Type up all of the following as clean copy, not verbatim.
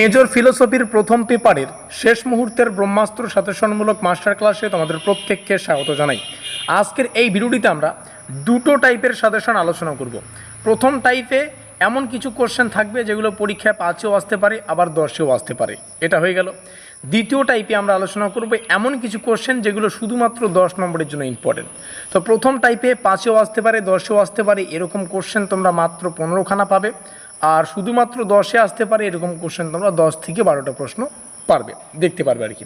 Major ফিলোসফির প্রথম পেপারের শেষ মুহূর্তের ব্রহ্মাস্ত্র সাজেশনমূলক মাস্টার ক্লাসে তোমাদের প্রত্যেককে স্বাগত জানাই। আজকের এই ভিডিওটিতে আমরা দুটো টাইপের সাজেশন আলোচনা করব। প্রথম টাইপে এমন কিছু কোশ্চেন থাকবে যেগুলো পরীক্ষায় 5-এও আসতে পারে, আবার 10-এও আসতে পারে, এটা হয়ে গেল। দ্বিতীয় টাইপে আমরা আলোচনা করব এমন কিছু কোশ্চেন যেগুলো শুধুমাত্র 10 নম্বরের জন্য ইম্পর্টেন্ট। তো প্রথম টাইপে 5-এও আসতে পারে, 10-এও আসতে পারে, এরকম কোশ্চেন তোমরা মাত্র 15খানা পাবে। আর শুধুমাত্র 10-এ আসতে পারে এরকম কোশ্চেন তোমরা 10 থেকে 12টা প্রশ্ন দেখতে পারবে আর কি।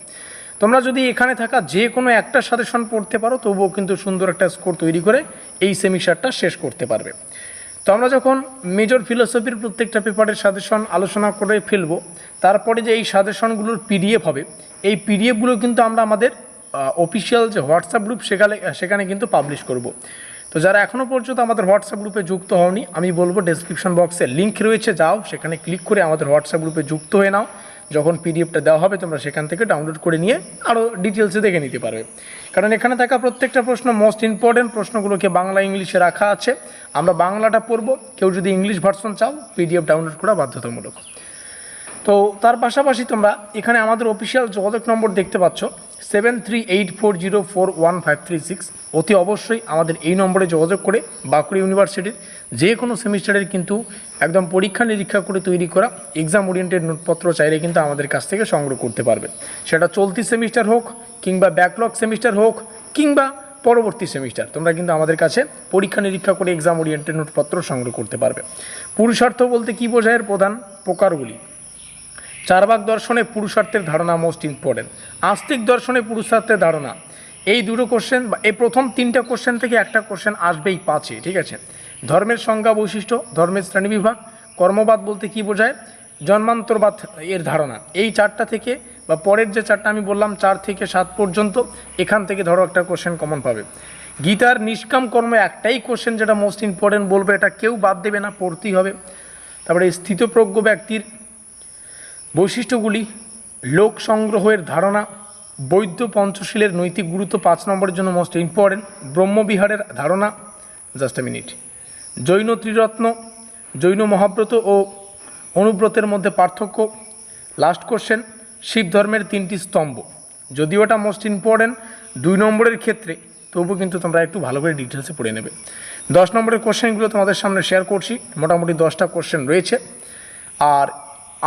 তোমরা যদি এখানে থাকা যে কোনো একটা সাজেশন পড়তে পারো তবুও কিন্তু সুন্দর একটা স্কোর তৈরি করে এই সেমিস্টারটা শেষ করতে পারবে। তো আমরা যখন মেজর ফিলোসফির প্রত্যেকটা পেপারের সাজেশন আলোচনা করে ফেলবো, তারপরে যে এই সাজেশনগুলোর পিডিএফ হবে, এই পিডিএফগুলো কিন্তু আমরা আমাদের অফিসিয়াল যে হোয়াটসঅ্যাপ গ্রুপ সেখানে কিন্তু পাবলিশ করব। তো যারা এখনও পর্যন্ত আমাদের হোয়াটসঅ্যাপ গ্রুপে যুক্ত হওনি, আমি বলবো ডেসক্রিপশন বক্সে লিঙ্ক রয়েছে, যাও সেখানে ক্লিক করে আমাদের হোয়াটসঅ্যাপ গ্রুপে যুক্ত হয়ে নাও। যখন পিডিএফটা দেওয়া হবে তোমরা সেখান থেকে ডাউনলোড করে নিয়ে আরও ডিটেলসে দেখে নিতে পারবে। কারণ এখানে থাকা প্রত্যেকটা প্রশ্ন মোস্ট ইম্পর্টেন্ট প্রশ্নগুলোকে বাংলা ইংলিশে রাখা আছে। আমরা বাংলাটা পড়বো, কেউ যদি ইংলিশ ভার্সন চাও পিডিএফ ডাউনলোড করা বাধ্যতামূলক। তো তার পাশাপাশি তোমরা এখানে আমাদের অফিসিয়াল যোগাযোগ নম্বর দেখতে পাচ্ছ 7384041536। অতি অবশ্যই আমাদের এই নম্বরে যোগাযোগ করে বাঁকুড়া ইউনিভার্সিটির যে কোনো সেমিস্টারের কিন্তু একদম পরীক্ষা নিরীক্ষা করে তৈরি করা এক্সাম ওরিয়েন্টেড নোটপত্র চাইলে কিন্তু আমাদের কাছ থেকে সংগ্রহ করতে পারবে। সেটা চলতি সেমিস্টার হোক, কিংবা ব্যাকলগ সেমিস্টার হোক, কিংবা পরবর্তী সেমিস্টার, তোমরা কিন্তু আমাদের কাছে পরীক্ষা নিরীক্ষা করে এক্সাম ওরিয়েন্টেড নোটপত্র সংগ্রহ করতে পারবে। পুরুষার্থ বলতে কী বোঝায়? এর প্রধান প্রকারগুলি: চারবাক দর্শনে পুরুষার্থের ধারণা মোস্ট ইম্পর্টেন্ট, আস্তিক দর্শনে পুরুষার্থের ধারণা। এই দুটো কোশ্চেন বা এই প্রথম 3টা কোশ্চেন থেকে একটা কোশ্চেন আসবেই 5-এ, ঠিক আছে। ধর্মের সংজ্ঞা বৈশিষ্ট্য, ধর্মের শ্রেণীবিভাগ, কর্মবাদ বলতে কী বোঝায়, জন্মান্তরবাদ এর ধারণা। এই 4টা থেকে বা পরের যে 4টা আমি বললাম 4 থেকে 7 পর্যন্ত, এখান থেকে ধরো একটা কোশ্চেন কমন পাবে। গীতার নিষ্কাম কর্মে একটাই কোশ্চেন যেটা মোস্ট ইম্পর্টেন্ট বলবে, এটা কেউ বাদ দেবে না, পড়তেই হবে। তারপরে স্থিতপ্রজ্ঞ ব্যক্তির বৈশিষ্ট্যগুলি, লোক সংগ্রহের ধারণা, বৌদ্ধ পঞ্চশীলের নৈতিক গুরুত্ব 5 নম্বরের জন্য মোস্ট ইম্পর্টেন্ট, ব্রহ্মবিহারের ধারণা, জাস্ট এ মিনিট, জৈন ত্রিরত্ন, জৈন মহাব্রত ও অনুব্রতের মধ্যে পার্থক্য, লাস্ট কোশ্চেন শিব ধর্মের 3টি স্তম্ভ। যদিও এটা মোস্ট ইম্পর্টেন্ট 2 নম্বরের ক্ষেত্রে, তবুও কিন্তু তোমরা একটু ভালো করে ডিটেলসে পড়ে নেবে। 10 নম্বরের কোশ্চেনগুলো তোমাদের সামনে শেয়ার করছি, মোটামুটি 10টা কোশ্চেন রয়েছে। আর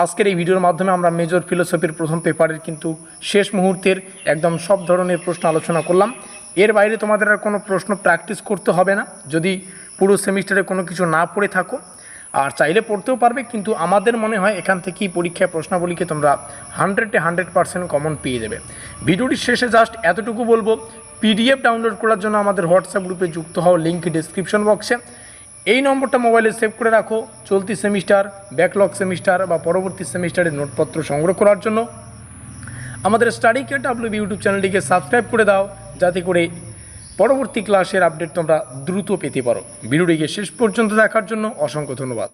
আজকের এই ভিডিওর মাধ্যমে আমরা মেজর ফিলোসফির প্রথম পেপারের কিন্তু শেষ মুহূর্তের একদম সব ধরনের প্রশ্ন আলোচনা করলাম। এর বাইরে তোমাদের আর কোনো প্রশ্ন প্র্যাকটিস করতে হবে না যদি পুরো সেমিস্টারে কোনো কিছু না পড়ে থাকো। আর চাইলে পড়তেও পারবে, কিন্তু আমাদের মনে হয় এখান থেকেই পরীক্ষায় প্রশ্নাবলীকে তোমরা 100% কমন পেয়ে যাবে। ভিডিওটির শেষে জাস্ট এতটুকু বলবো, পিডিএফ ডাউনলোড করার জন্য আমাদের হোয়াটসঅ্যাপ গ্রুপে যুক্ত হও, লিঙ্ক ডিসক্রিপশন বক্সে। এই নম্বরটা মোবাইলে সেভ করে রাখো, চলতি সেমিস্টার, ব্যাকলগ সেমিস্টার বা পরবর্তী সেমিস্টারের নোটপত্র সংগ্রহ করার জন্য। আমাদের স্টাডি কেডব্লিউ ইউটিউব চ্যানেলটিকে সাবস্ক্রাইব করে দাও, যাতে করে পরবর্তী ক্লাসের আপডেট তোমরা দ্রুত পেতে পারো। ভিডিওটিকে শেষ পর্যন্ত দেখার জন্য অসংখ্য ধন্যবাদ।